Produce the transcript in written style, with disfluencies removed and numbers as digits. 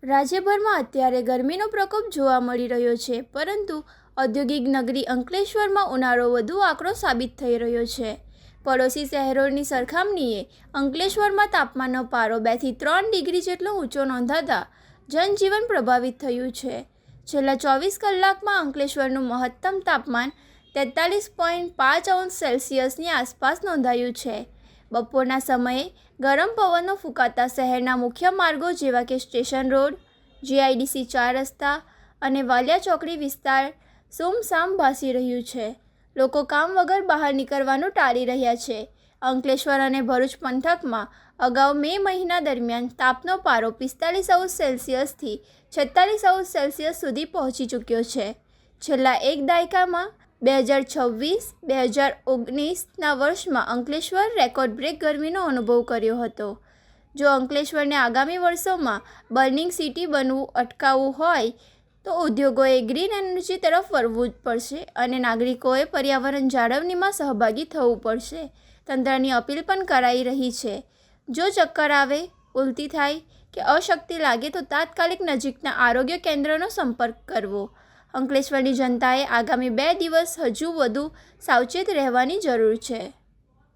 રાજ્યભરમાં અત્યારે ગરમીનો પ્રકોપ જોવા મળી રહ્યો છે, પરંતુ ઔદ્યોગિક નગરી અંકલેશ્વરમાં ઉનાળો વધુ આકરો સાબિત થઈ રહ્યો છે. પડોશી શહેરોની સરખામણીએ અંકલેશ્વરમાં તાપમાનનો પારો 2 થી 3 ડિગ્રી જેટલો ઊંચો નોંધાતા જનજીવન પ્રભાવિત થયું છે. છેલ્લા 24 કલાકમાં અંકલેશ્વરનું મહત્તમ તાપમાન 43.5 °C આસપાસ નોંધાયું છે. બપોરના સમયે ગરમ પવનો ફૂંકાતા શહેરના મુખ્ય માર્ગો જેવા કે સ્ટેશન રોડ, GIDC 4 રસ્તા અને વાલિયા ચોકડી વિસ્તાર સૂમસામ ભાસી રહ્યું છે. લોકો કામ વગર બહાર નીકળવાનું ટાળી રહ્યા છે. અંકલેશ્વર અને ભરૂચ પંથકમાં અગાઉ મે મહિના દરમિયાન તાપનો પારો 45° થી 46° સુધી પહોંચી ચૂક્યો છે. છેલ્લા એક દાયકામાં 2026-2019ના વર્ષમાં અંકલેશ્વર રેકોર્ડ બ્રેક ગરમીનો અનુભવ કર્યો હતો. જો અંકલેશ્વરને આગામી વર્ષોમાં બર્નિંગ સિટી બનવું અટકાવવું હોય તો ઉદ્યોગોએ ગ્રીન એનર્જી તરફ વળવું પડશે અને નાગરિકોએ પર્યાવરણ જાળવણીમાં સહભાગી થવું પડશે. તંત્રની અપીલ પણ કરાઈ રહી છે. જો ચક્કર આવે, ઉલટી થાય કે અશક્તિ લાગે તો તાત્કાલિક નજીકના આરોગ્ય કેન્દ્રનો સંપર્ક કરવો. અંકલેશ્વરની જનતાએ આગામી 2 દિવસ હજુ વધુ સાવચેત રહેવાની જરૂર છે.